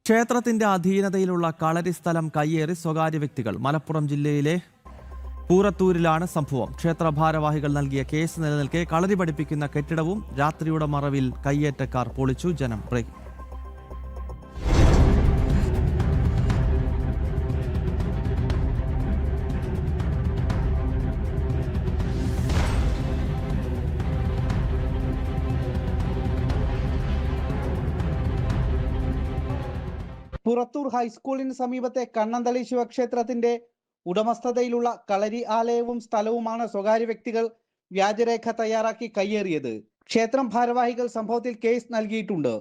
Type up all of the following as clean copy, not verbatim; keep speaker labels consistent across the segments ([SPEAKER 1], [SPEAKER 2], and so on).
[SPEAKER 1] ക്ഷേത്രത്തിന്റെ അധീനതയിലുള്ള കളരി സ്ഥലം കയ്യേറി സ്വകാര്യ വ്യക്തികൾ. മലപ്പുറം ജില്ലയിലെ പൂരത്തൂരിലാണ് സംഭവം. ക്ഷേത്ര ഭാരവാഹികൾ നൽകിയ കേസ് നിലനിൽക്കെ കളരി പഠിപ്പിക്കുന്ന കെട്ടിടവും രാത്രിയുടെ മറവിൽ കയ്യേറ്റക്കാർ പൊളിച്ചു. ജനം ബ്രേക്ക്.
[SPEAKER 2] പുറത്തൂർ ഹൈസ്കൂളിന് സമീപത്തെ കണ്ണന്തളി ശിവക്ഷേത്രത്തിന്റെ ഉടമസ്ഥതയിലുള്ള കളരി ആലയവും സ്ഥലവുമാണ് സ്വകാര്യ വ്യക്തികൾ വ്യാജരേഖ തയ്യാറാക്കി കയ്യേറിയത്. ക്ഷേത്രം ഭാരവാഹികൾ സംഭവത്തിൽ കേസ് നൽകിയിട്ടുണ്ട്.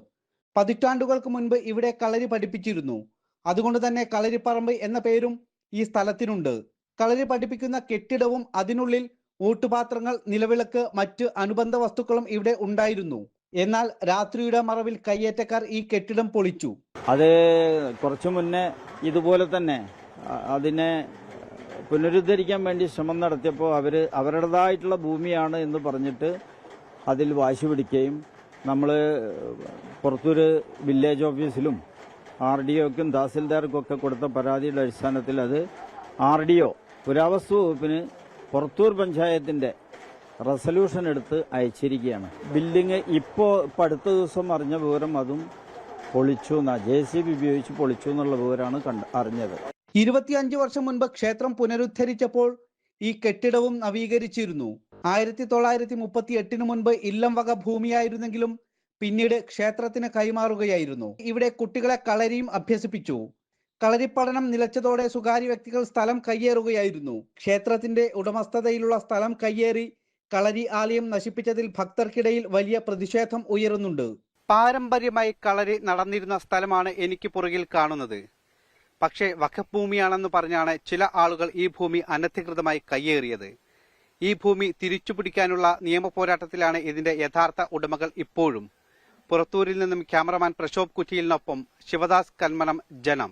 [SPEAKER 2] പതിറ്റാണ്ടുകൾക്ക് മുൻപ് ഇവിടെ കളരി പഠിപ്പിച്ചിരുന്നു. അതുകൊണ്ട് തന്നെ കളരിപ്പറമ്പ് എന്ന പേരും ഈ സ്ഥലത്തിനുണ്ട്. കളരി പഠിപ്പിക്കുന്ന കെട്ടിടവും അതിനുള്ളിൽ ഊട്ടുപാത്രങ്ങൾ, നിലവിളക്ക്, മറ്റ് അനുബന്ധ വസ്തുക്കളും ഇവിടെ ഉണ്ടായിരുന്നു. എന്നാൽ രാത്രിയുടെ മറവിൽ കയ്യേറ്റക്കാർ ഈ കെട്ടിടം പൊളിച്ചു.
[SPEAKER 3] അത് കുറച്ചു മുന്നേ ഇതുപോലെ തന്നെ അതിനെ പുനരുദ്ധരിക്കാൻ വേണ്ടി ശ്രമം നടത്തിയപ്പോൾ അവരുടേതായിട്ടുള്ള ഭൂമിയാണ് എന്ന് പറഞ്ഞിട്ട് അതിൽ വാശി പിടിക്കുകയും നമ്മൾ പുറത്തൊരു വില്ലേജ് ഓഫീസിലും RDOക്കും തഹസിൽദാർക്കും ഒക്കെ കൊടുത്ത പരാതിയുടെ അടിസ്ഥാനത്തിൽ അത് RDO പുരാവസ്തു വകുപ്പിന് പുറത്തൂർ പഞ്ചായത്തിന്റെ റെസല്യൂഷൻ എടുത്ത് അയച്ചിരിക്കുകയാണ്. ബിൽഡിംഗ് ഇപ്പോൾ അടുത്ത ദിവസം അറിഞ്ഞ വിവരം അതും പൊളിച്ചു, JCB ഉപയോഗിച്ച് പൊളിച്ചു എന്നുള്ള വിവരമാണ് അറിഞ്ഞത്.
[SPEAKER 2] 25 വർഷം മുൻപ് ക്ഷേത്രം പുനരുദ്ധരിച്ചപ്പോൾ ഈ കെട്ടിടവും നവീകരിച്ചിരുന്നു. 1938 മുൻപ് ഇല്ലം വക ഭൂമിയായിരുന്നെങ്കിലും പിന്നീട് ക്ഷേത്രത്തിന് കൈമാറുകയായിരുന്നു. ഇവിടെ കുട്ടികളെ കളരിയും അഭ്യസിപ്പിച്ചു. കളരി പഠനം നിലച്ചതോടെ സ്വകാര്യ വ്യക്തികൾ സ്ഥലം കയ്യേറുകയായിരുന്നു. ക്ഷേത്രത്തിന്റെ ഉടമസ്ഥതയിലുള്ള സ്ഥലം കയ്യേറി കളരി ആലയം നശിപ്പിച്ചതിൽ ഭക്തർക്കിടയിൽ വലിയ പ്രതിഷേധം ഉയരുന്നുണ്ട്. പാരമ്പര്യമായി കളരി നടന്നിരുന്ന സ്ഥലമാണ് എനിക്ക് പുറകിൽ കാണുന്നത്. പക്ഷേ വഖഫ് ഭൂമിയാണെന്ന് പറഞ്ഞാണ് ചില ആളുകൾ ഈ ഭൂമി അനധികൃതമായി കയ്യേറിയത്. ഈ ഭൂമി തിരിച്ചുപിടിക്കാനുള്ള നിയമ പോരാട്ടത്തിലാണ് ഇതിന്റെ യഥാർത്ഥ ഉടമകൾ ഇപ്പോഴും. പുറത്തൂരിൽ നിന്നും ക്യാമറമാൻ പ്രശോഭ് കുറ്റിയിലിനൊപ്പം ശിവദാസ് കന്മനം, ജനം.